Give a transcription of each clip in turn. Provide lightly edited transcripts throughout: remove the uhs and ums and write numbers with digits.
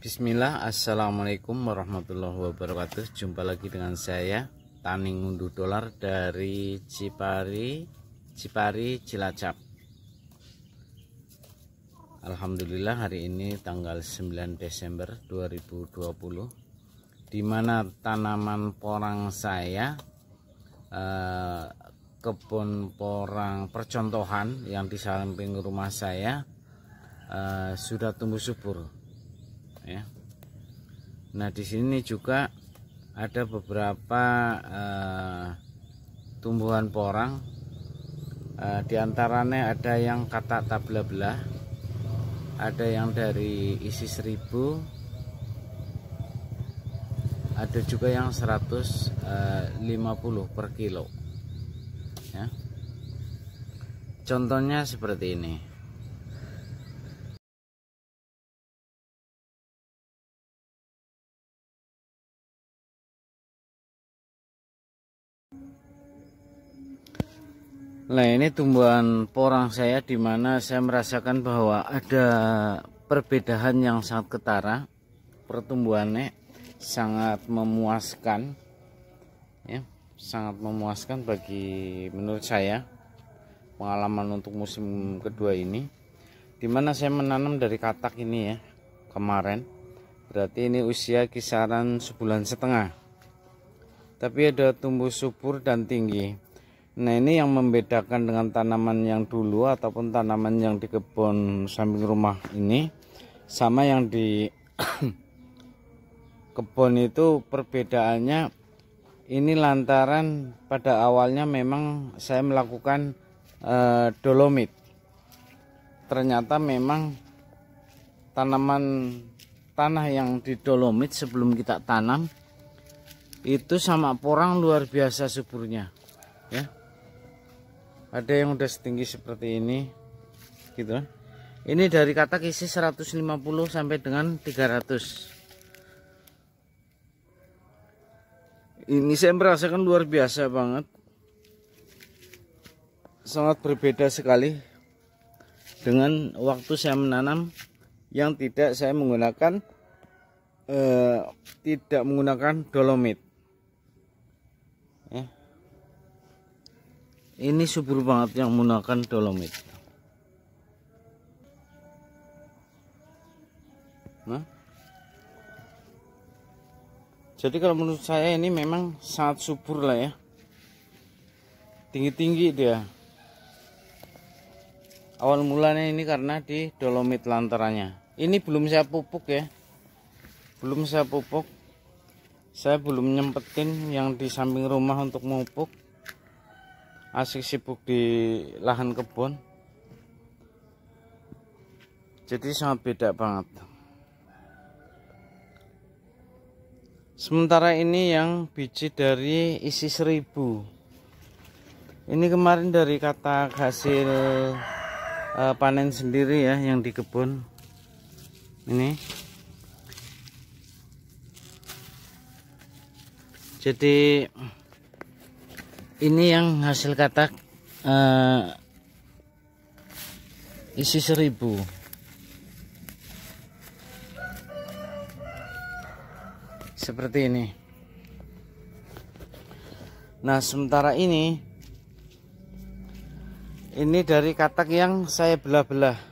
Bismillah, assalamualaikum warahmatullahi wabarakatuh. Jumpa lagi dengan saya Tani Ngunduh Dolar dari Cipari Cilacap. Alhamdulillah hari ini tanggal 9 Desember 2020, dimana tanaman porang saya, kebun porang percontohan yang di samping rumah saya sudah tumbuh subur. Ya. Nah, di sini juga ada beberapa tumbuhan porang, diantaranya ada yang katak tabla belah, ada yang dari isi 1000, ada juga yang 150 per kilo. Ya. Contohnya seperti ini. Nah, ini tumbuhan porang saya, di mana saya merasakan bahwa ada perbedaan yang sangat ketara. Pertumbuhannya sangat memuaskan, ya, sangat memuaskan bagi menurut saya pengalaman untuk musim kedua ini, di mana saya menanam dari katak ini ya kemarin. Berarti ini usia kisaran sebulan setengah, tapi ada tumbuh subur dan tinggi. Nah, ini yang membedakan dengan tanaman yang dulu ataupun tanaman yang di kebun samping rumah ini sama yang di kebun itu. Perbedaannya ini lantaran pada awalnya memang saya melakukan dolomit. Ternyata memang tanah yang di dolomit sebelum kita tanam itu sama porang luar biasa suburnya, ya. Ada yang udah setinggi seperti ini gitu. Ini dari katak isi 150 sampai dengan 300. Ini saya merasakan luar biasa banget, sangat berbeda sekali dengan waktu saya menanam yang tidak saya menggunakan dolomit, ya. Ini subur banget yang menggunakan dolomit. Nah, jadi kalau menurut saya ini memang sangat subur lah ya, tinggi-tinggi dia. Awal mulanya ini karena di dolomit lantarannya. Ini belum saya pupuk ya, belum saya pupuk. Saya belum nyempetin yang di samping rumah untuk memupuk. Asik sibuk di lahan kebun, jadi sangat beda banget. Sementara ini yang biji dari isi 1000, ini kemarin dari katak hasil panen sendiri ya, yang di kebun ini. Jadi ini yang hasil katak isi 1000. Seperti ini. Nah, sementara ini dari katak yang saya belah-belah.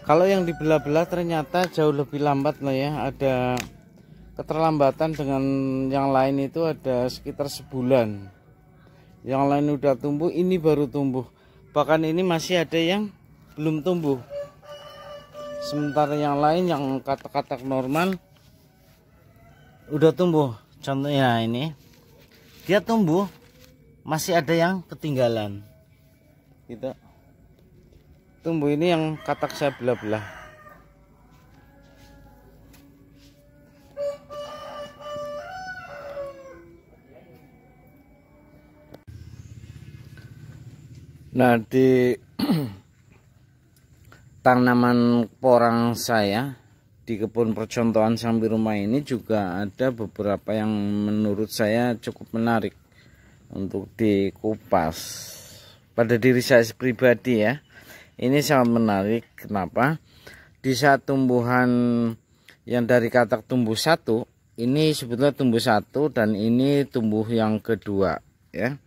Kalau yang dibelah-belah ternyata jauh lebih lambat lah ya, ada keterlambatan dengan yang lain itu ada sekitar sebulan. Yang lain udah tumbuh, ini baru tumbuh. Bahkan ini masih ada yang belum tumbuh. Sementara yang lain yang katak-katak normal udah tumbuh. Contohnya ini, dia tumbuh, masih ada yang ketinggalan. Gitu. Tumbuh ini yang katak saya belah-belah. Nah, di tanaman porang saya di kebun percontohan samping rumah ini juga ada beberapa yang menurut saya cukup menarik untuk dikupas. Pada diri saya pribadi ya, ini sangat menarik. Kenapa? di saat tumbuhan yang dari katak tumbuh satu, ini sebetulnya tumbuh satu dan ini tumbuh yang kedua ya,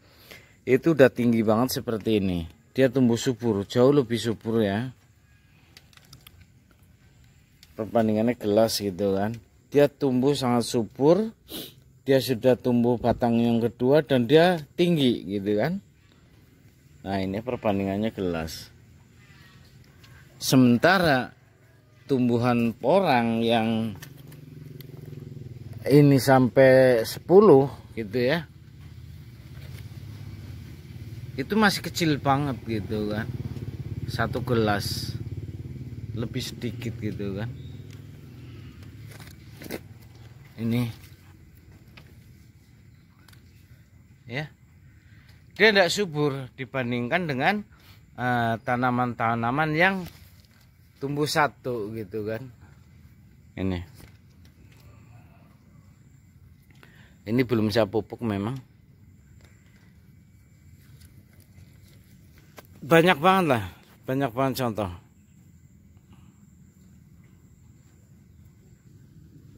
itu udah tinggi banget seperti ini. Dia tumbuh subur, jauh lebih subur ya, perbandingannya gelas gitu kan. Dia tumbuh sangat subur, dia sudah tumbuh batang yang kedua dan dia tinggi gitu kan. Nah ini perbandingannya gelas. Sementara tumbuhan porang yang ini sampai 10 gitu ya, itu masih kecil banget gitu kan, satu gelas lebih sedikit gitu kan. Ini ya, dia tidak subur dibandingkan dengan tanaman-tanaman yang tumbuh satu gitu kan. Ini belum saya pupuk, memang banyak banget lah, banyak banget contoh.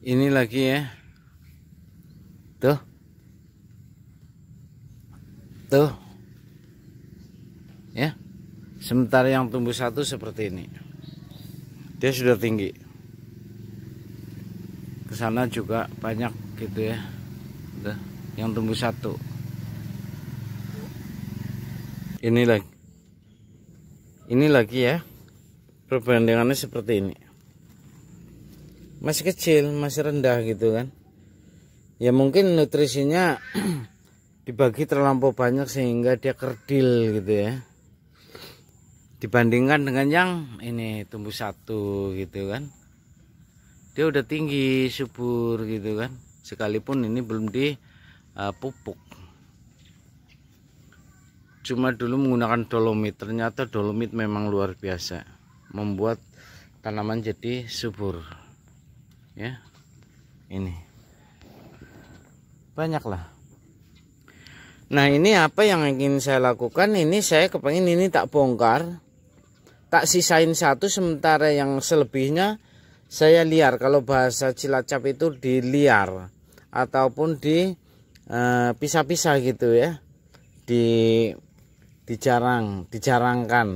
Ini lagi ya, tuh ya. Sementara yang tumbuh satu seperti ini, dia sudah tinggi. Kesana juga banyak gitu ya, tuh, yang tumbuh satu. Ini lagi ya, perbandingannya seperti ini. Masih kecil, masih rendah gitu kan. Ya mungkin nutrisinya dibagi terlampau banyak sehingga dia kerdil gitu ya, dibandingkan dengan yang ini tumbuh satu gitu kan. Dia udah tinggi, subur gitu kan, sekalipun ini belum dipupuk. Cuma dulu menggunakan dolomit, ternyata dolomit memang luar biasa, membuat tanaman jadi subur ya. Ini banyak lah. Nah ini apa yang ingin saya lakukan, ini saya kepengen ini tak bongkar, tak sisain satu, sementara yang selebihnya saya liar. Kalau bahasa Cilacap itu diliar ataupun dipisah-pisah gitu ya, dijarangkan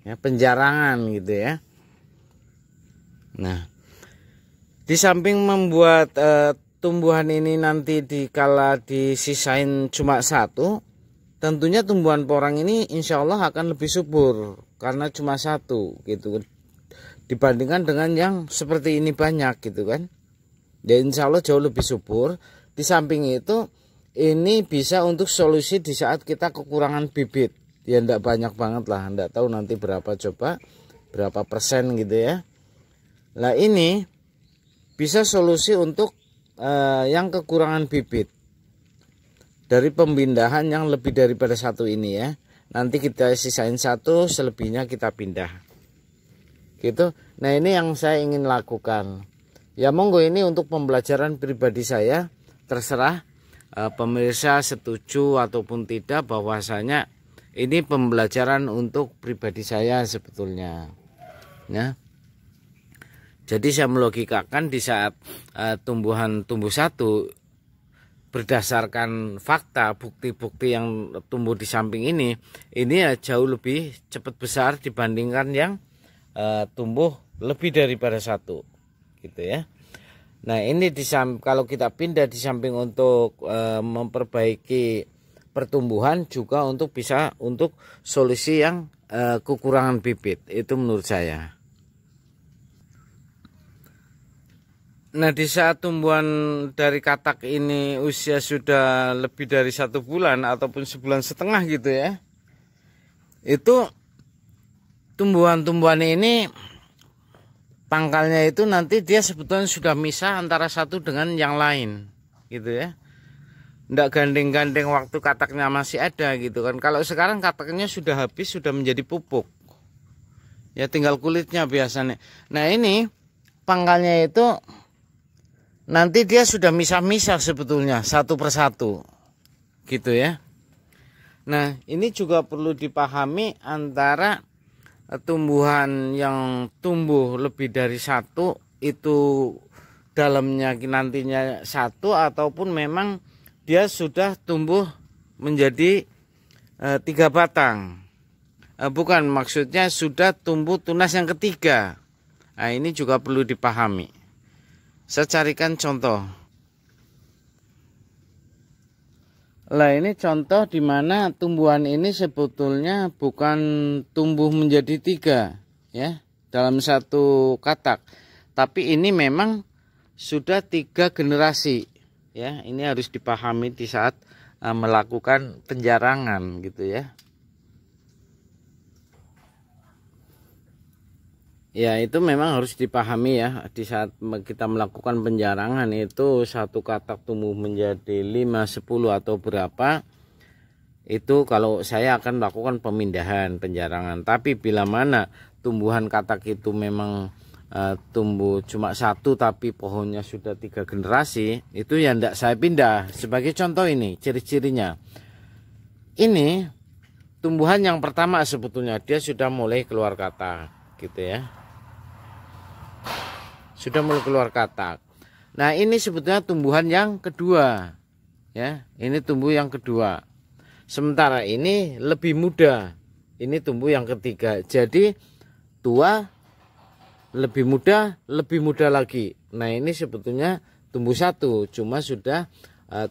ya, penjarangan gitu ya. Nah di samping membuat tumbuhan ini nanti dikala disisain cuma satu, tentunya tumbuhan porang ini insya Allah akan lebih subur karena cuma satu gitu, dibandingkan dengan yang seperti ini banyak gitu kan. Dan insya Allah jauh lebih subur. Di samping itu, ini bisa untuk solusi di saat kita kekurangan bibit. Ya enggak banyak banget lah, enggak tahu nanti berapa, coba berapa persen gitu ya. Nah ini bisa solusi untuk yang kekurangan bibit dari pembindahan yang lebih daripada satu ini ya. Nanti kita sisain satu, selebihnya kita pindah gitu. Nah ini yang saya ingin lakukan ya. Monggo ini untuk pembelajaran pribadi saya, terserah pemirsa setuju ataupun tidak, bahwasanya ini pembelajaran untuk pribadi saya sebetulnya ya. Jadi saya melogikakan di saat tumbuhan tumbuh satu, berdasarkan fakta, bukti-bukti yang tumbuh di samping ini ya jauh lebih cepat besar dibandingkan yang tumbuh lebih daripada satu gitu ya. Nah ini kalau kita pindah di samping untuk memperbaiki pertumbuhan, juga untuk bisa untuk solusi yang kekurangan bibit, itu menurut saya. Nah di saat tumbuhan dari katak ini usia sudah lebih dari 1 bulan ataupun 1,5 bulan gitu ya, itu tumbuhan-tumbuhan ini pangkalnya itu nanti dia sebetulnya sudah misah antara satu dengan yang lain gitu ya. Nggak gandeng-gandeng waktu kataknya masih ada gitu kan. Kalau sekarang kataknya sudah habis, sudah menjadi pupuk ya, tinggal kulitnya biasanya. Nah ini pangkalnya itu nanti dia sudah misah-misah sebetulnya satu persatu gitu ya. Nah ini juga perlu dipahami antara tumbuhan yang tumbuh lebih dari satu itu dalamnya nantinya satu, ataupun memang dia sudah tumbuh menjadi 3 batang. Bukan, maksudnya sudah tumbuh tunas yang ketiga. Nah, ini juga perlu dipahami. Saya carikan contoh. Lah, ini contoh di mana tumbuhan ini sebetulnya bukan tumbuh menjadi 3 ya dalam satu katak, tapi ini memang sudah 3 generasi ya. Ini harus dipahami di saat melakukan penjarangan gitu ya. Ya, itu memang harus dipahami ya, di saat kita melakukan penjarangan itu satu katak tumbuh menjadi 5, 10 atau berapa, itu kalau saya akan melakukan pemindahan penjarangan. Tapi bila mana tumbuhan katak itu memang tumbuh cuma satu tapi pohonnya sudah 3 generasi, itu ya tidak saya pindah. Sebagai contoh, ini ciri-cirinya. Ini tumbuhan yang pertama sebetulnya dia sudah mulai keluar katak gitu ya. Sudah mulai keluar katak. Nah, ini sebetulnya tumbuhan yang kedua ya. Ini tumbuh yang kedua. Sementara ini lebih muda. Ini tumbuh yang ketiga. Jadi tua, lebih muda lagi. Nah, ini sebetulnya tumbuh satu, cuma sudah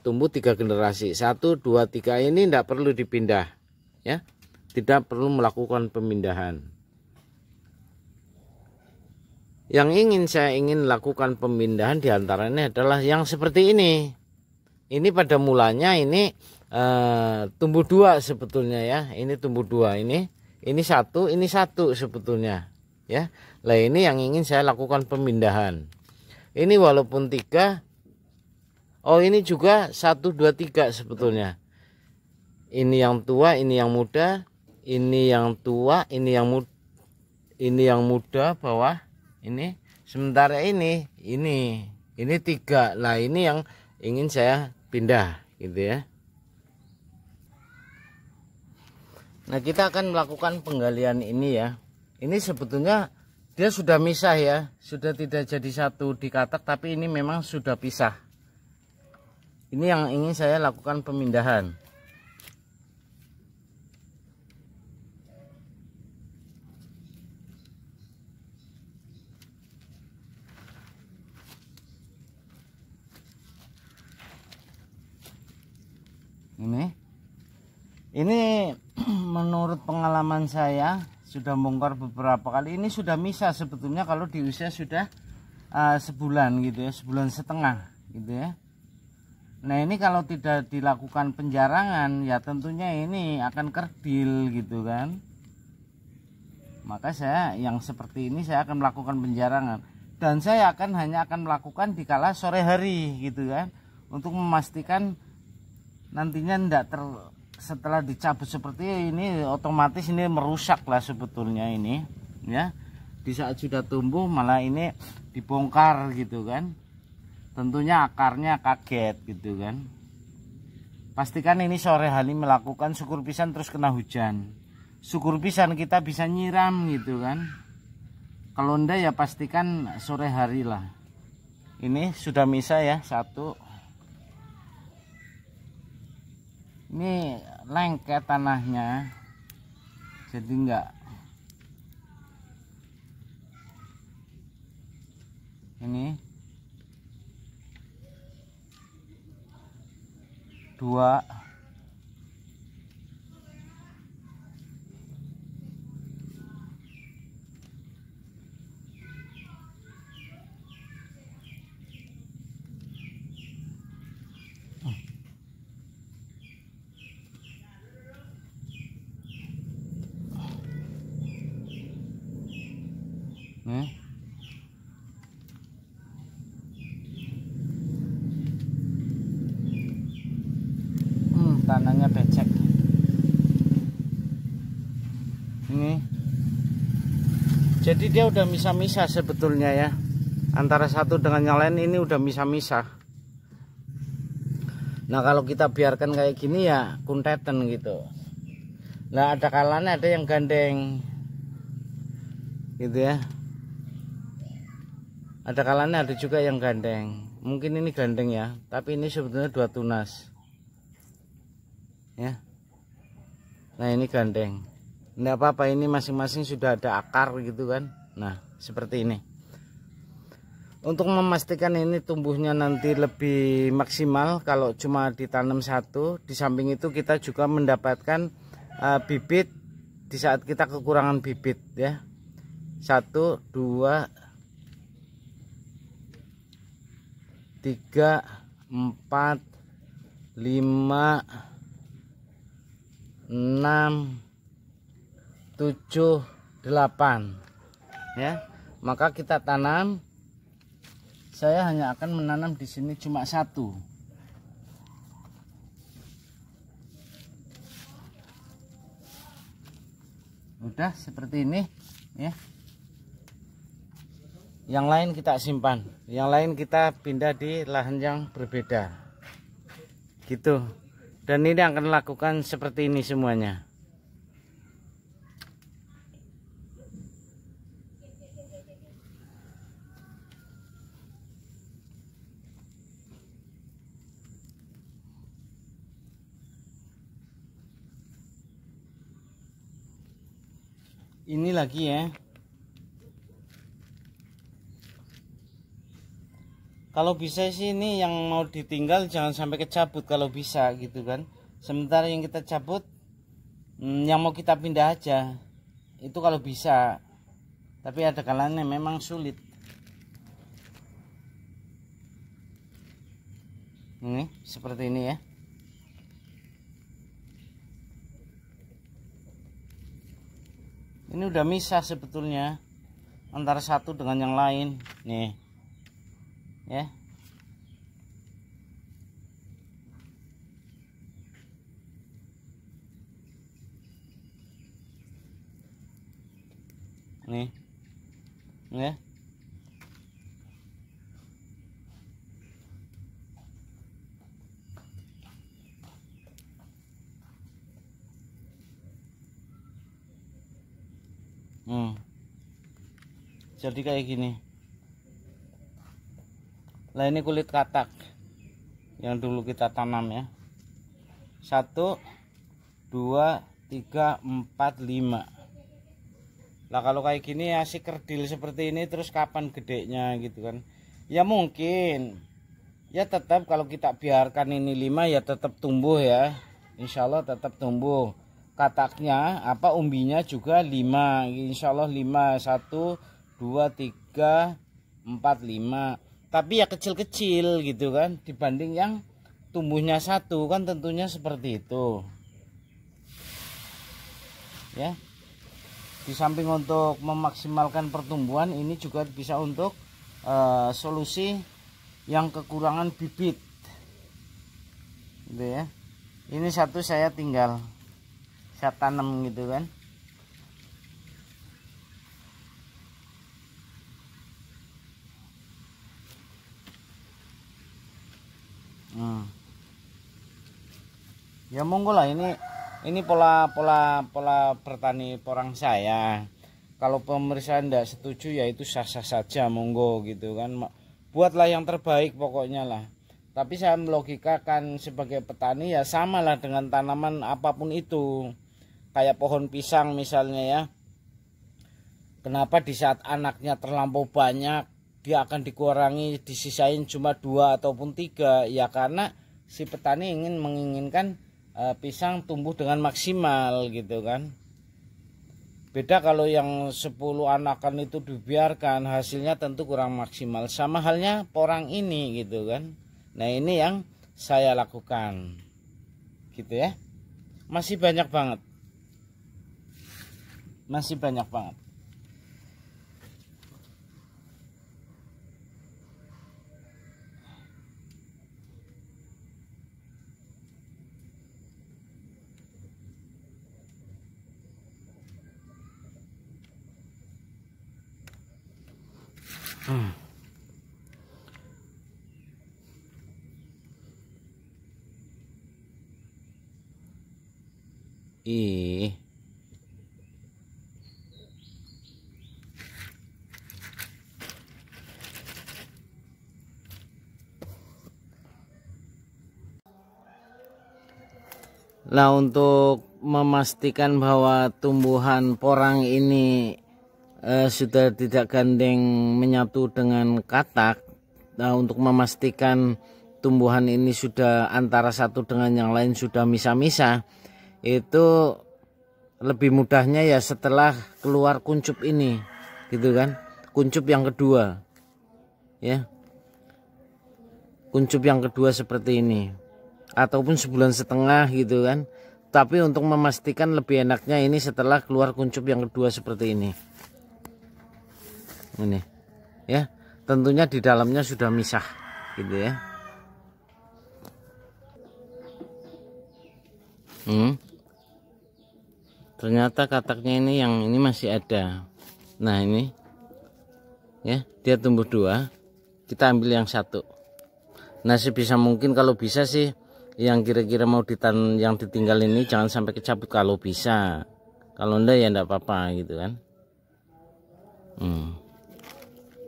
tumbuh 3 generasi. 1, 2, 3 ini tidak perlu dipindah ya. Tidak perlu melakukan pemindahan. Yang saya ingin lakukan pemindahan diantaranya adalah yang seperti ini. Ini pada mulanya ini tumbuh 2 sebetulnya ya. Ini tumbuh 2, ini satu sebetulnya ya. Lah, ini yang ingin saya lakukan pemindahan. Ini walaupun 3, oh ini juga 1, 2, 3 sebetulnya. Ini yang tua, ini yang muda, ini yang tua, ini yang muda bawah. Ini sementara ini 3. Lah, ini yang ingin saya pindah gitu ya. Nah, kita akan melakukan penggalian ini ya. Ini sebetulnya dia sudah misah ya, sudah tidak jadi satu di katak, tapi ini memang sudah pisah. Ini yang ingin saya lakukan pemindahan. Ini menurut pengalaman saya sudah bongkar beberapa kali, ini sudah misah sebetulnya kalau di usia sudah sebulan gitu ya, 1,5 bulan gitu ya. Nah, ini kalau tidak dilakukan penjarangan ya tentunya ini akan kerdil gitu kan. Maka saya yang seperti ini saya akan melakukan penjarangan, dan saya hanya akan melakukan di kala sore hari gitu kan, untuk memastikan nantinya setelah dicabut seperti ini otomatis ini merusak lah sebetulnya ini ya. Di saat sudah tumbuh malah ini dibongkar gitu kan, tentunya akarnya kaget gitu kan. Pastikan ini sore hari melakukan, syukur pisan terus kena hujan, syukur pisan kita bisa nyiram gitu kan. Kalau enggak ya pastikan sore hari lah. Ini sudah misah ya, 1. Ini lengket tanahnya, jadi enggak. Ini 2. Tanahnya becek. Ini jadi dia udah misah-misah sebetulnya ya, antara satu dengan yang lain ini udah misah-misah. Nah, kalau kita biarkan kayak gini ya kunteten gitu. Nah, ada kalanya ada yang gandeng gitu ya. Ada kalanya ada juga yang gandeng, mungkin ini gandeng ya, tapi ini sebetulnya 2 tunas ya. Nah ini gandeng, enggak apa-apa, ini masing-masing sudah ada akar gitu kan. Nah seperti ini. Untuk memastikan ini tumbuhnya nanti lebih maksimal, kalau cuma ditanam satu, di samping itu kita juga mendapatkan bibit di saat kita kekurangan bibit ya. 1, 2, 3, 4, 5, 6, 7, 8 ya. Maka kita tanam, saya hanya akan menanam di sini cuma 1. Udah seperti ini ya. Yang lain kita simpan, yang lain kita pindah di lahan yang berbeda gitu. Dan ini akan lakukan seperti ini semuanya. Ini lagi ya. Kalau bisa sih ini yang mau ditinggal jangan sampai kecabut kalau bisa gitu kan. Sementara yang kita cabut yang mau kita pindah aja. Itu kalau bisa. Tapi ada kalanya memang sulit. Ini seperti ini ya. Ini udah misah sebetulnya antara satu dengan yang lain nih ya. Nih ya. Jadi kayak gini. Lah ini kulit katak yang dulu kita tanam ya. 1, 2, 3, 4, 5. Lah kalau kayak gini ya si kerdil seperti ini terus kapan gedenya gitu kan. Ya mungkin. Ya tetap kalau kita biarkan ini 5 ya tetap tumbuh ya. Insya Allah tetap tumbuh. Kataknya apa umbinya juga 5. Insya Allah 5. 1, 2, 3, 4, 5. Tapi ya kecil-kecil gitu kan. Dibanding yang tumbuhnya 1 kan tentunya seperti itu. Ya. Di samping untuk memaksimalkan pertumbuhan, ini juga bisa untuk solusi yang kekurangan bibit. Gitu ya. Ini 1 saya tinggal saya tanam gitu kan. Ya monggo lah, ini pola bertani porang saya. Kalau pemirsa tidak setuju ya itu sah-sah saja, monggo gitu kan. Buatlah yang terbaik pokoknya lah. Tapi saya melogikakan sebagai petani ya samalah dengan tanaman apapun itu. Kayak pohon pisang misalnya ya. Kenapa di saat anaknya terlampau banyak dia akan dikurangi, disisain cuma 2 ataupun 3? Ya karena si petani menginginkan pisang tumbuh dengan maksimal gitu kan. Beda kalau yang 10 anakan itu dibiarkan, hasilnya tentu kurang maksimal. Sama halnya porang ini gitu kan. Nah ini yang saya lakukan gitu ya. Masih banyak banget. Masih banyak banget. Ih. Nah, untuk memastikan bahwa tumbuhan porang ini sudah tidak gandeng menyatu dengan katak, nah untuk memastikan tumbuhan ini sudah antara satu dengan yang lain sudah misah-misah, itu lebih mudahnya ya setelah keluar kuncup ini, gitu kan, kuncup yang kedua ya, kuncup yang kedua seperti ini, ataupun sebulan setengah gitu kan. Tapi untuk memastikan lebih enaknya ini setelah keluar kuncup yang kedua seperti ini ya, tentunya di dalamnya sudah misah gitu ya. Ternyata kataknya ini yang ini masih ada. Nah ini ya, dia tumbuh dua, kita ambil yang satu. Nah sebisa mungkin kalau bisa sih yang kira-kira mau yang ditinggal ini jangan sampai kecabut kalau bisa. Kalau enggak ya enggak apa-apa gitu kan.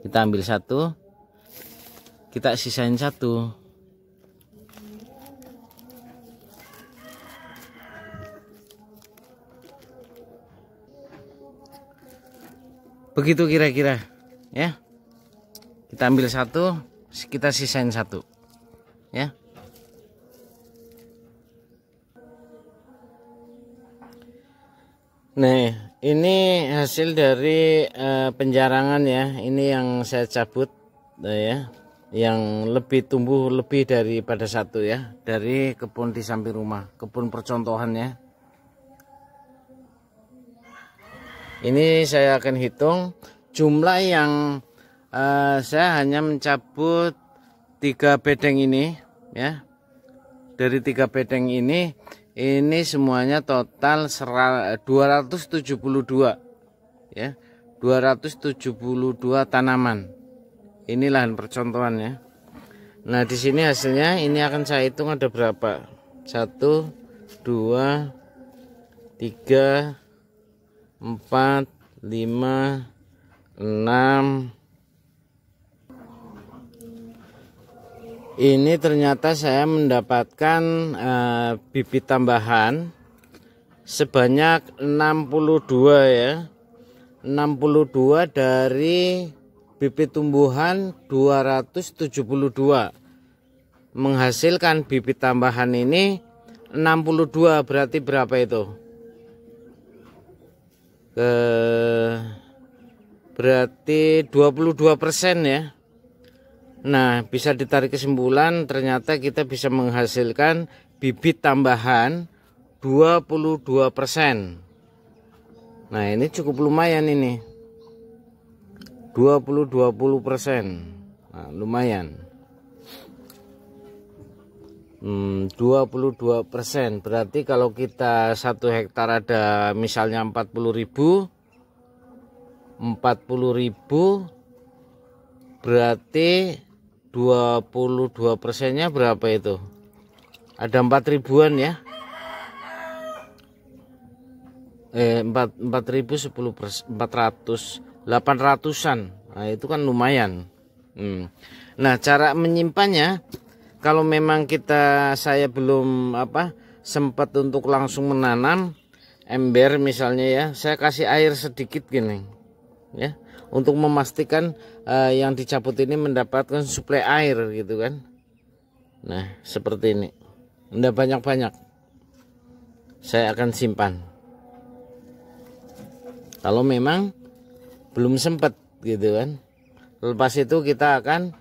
Kita ambil satu, kita sisain satu. Begitu kira-kira ya. Kita ambil satu, kita sisain satu ya. Nah, ini hasil dari penjarangan ya. Ini yang saya cabut ya, yang lebih tumbuh lebih daripada satu ya, dari kebun di samping rumah, kebun percontohan ya. Ini saya akan hitung jumlah yang saya hanya mencabut 3 bedeng ini ya. Dari 3 bedeng ini semuanya total 272 ya, 272 tanaman. Ini lahan percontohan ya. Nah di sini hasilnya ini akan saya hitung ada berapa, 1 2 3 4 5 6. Ini ternyata saya mendapatkan bibit tambahan sebanyak 62 ya. 62 dari bibit tumbuhan 272. Menghasilkan bibit tambahan ini 62, berarti berapa itu? Berarti 22% ya. Nah, bisa ditarik kesimpulan ternyata kita bisa menghasilkan bibit tambahan 22%. Nah, ini cukup lumayan ini. 20%. Nah, lumayan. 22%. Berarti kalau kita 1 hektar ada misalnya 40.000, berarti 22%-nya berapa itu? Ada 4 ribuan ya. 4.000 10%, 800-an. Nah, itu kan lumayan. Nah, cara menyimpannya kalau memang saya belum sempat untuk langsung menanam ember misalnya ya, saya kasih air sedikit gini ya, untuk memastikan yang dicabut ini mendapatkan suplai air gitu kan. Nah seperti ini, enggak banyak-banyak, saya akan simpan kalau memang belum sempat gitu kan. Lepas itu kita akan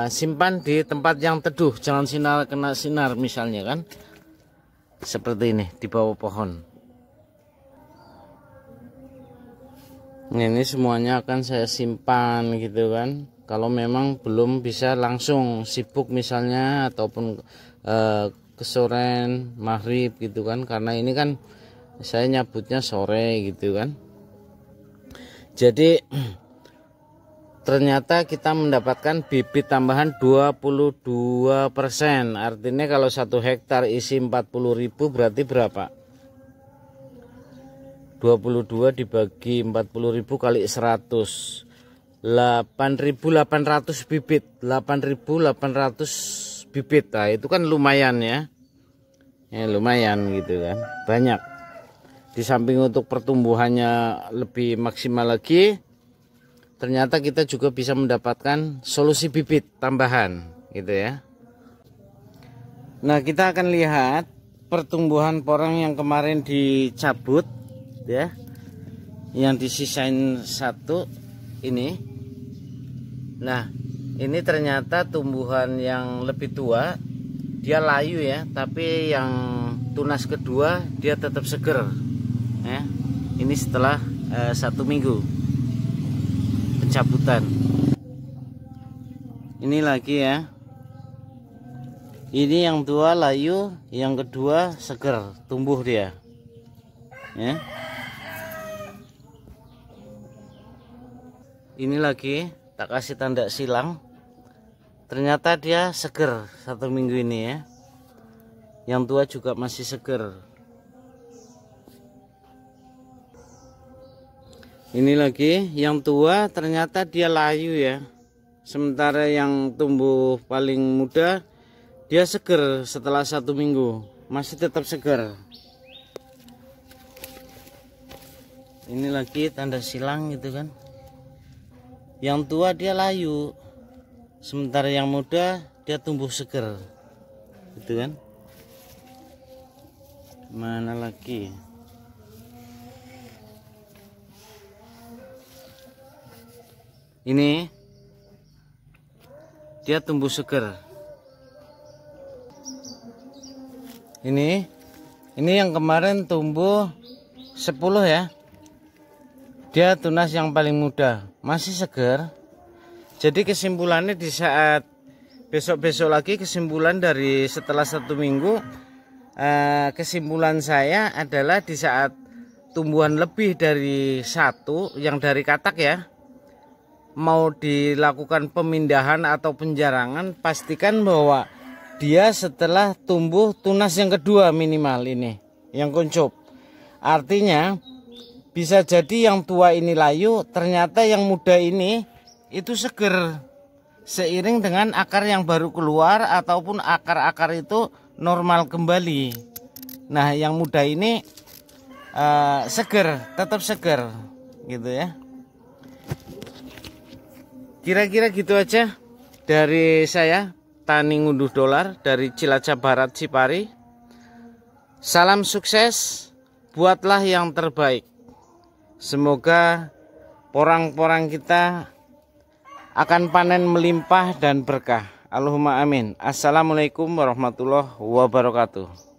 simpan di tempat yang teduh, jangan kena sinar misalnya kan, seperti ini di bawah pohon. Ini semuanya akan saya simpan gitu kan. Kalau memang belum bisa langsung sibuk misalnya, ataupun kesoren maghrib gitu kan, karena ini kan saya nyabutnya sore gitu kan. Jadi ternyata kita mendapatkan bibit tambahan 22%. Artinya kalau 1 hektar isi 40.000 berarti berapa? 22 dibagi 40.000 kali 100, 8.800 bibit. 8.800 bibit. Nah, itu kan lumayan ya. Ya lumayan gitu kan, banyak. Di samping untuk pertumbuhannya lebih maksimal lagi, ternyata kita juga bisa mendapatkan solusi bibit tambahan gitu ya. Nah, kita akan lihat pertumbuhan porang yang kemarin dicabut ya, yang disisain satu ini. Nah, ini ternyata tumbuhan yang lebih tua, dia layu ya, tapi yang tunas kedua dia tetap seger ya. Ini setelah 1 minggu pencabutan. Ini lagi ya, ini yang tua layu, yang kedua seger, tumbuh dia ya. Ini lagi tak kasih tanda silang, ternyata dia seger 1 minggu ini ya. Yang tua juga masih seger. Ini lagi yang tua, ternyata dia layu ya. Sementara yang tumbuh paling muda dia seger setelah 1 minggu, masih tetap seger. Ini lagi tanda silang gitu kan. Yang tua dia layu, sementara yang muda dia tumbuh seger gitu kan. Mana lagi? Ini dia tumbuh seger. Ini yang kemarin tumbuh 10 ya. Dia tunas yang paling muda, masih seger. Jadi kesimpulannya di saat besok-besok lagi, kesimpulan dari setelah 1 minggu, kesimpulan saya adalah di saat tumbuhan lebih dari 1 yang dari katak ya, mau dilakukan pemindahan atau penjarangan, pastikan bahwa dia setelah tumbuh tunas yang kedua minimal ini, yang kuncup. Artinya bisa jadi yang tua ini layu, ternyata yang muda ini itu seger, seiring dengan akar yang baru keluar ataupun akar-akar itu normal kembali. Nah, yang muda ini seger, tetap seger gitu ya. Kira-kira gitu aja dari saya, Tani Ngunduh Dolar dari Cilacap Barat, Cipari. Salam sukses, buatlah yang terbaik. Semoga porang-porang kita akan panen melimpah dan berkah. Allahumma amin. Assalamualaikum warahmatullahi wabarakatuh.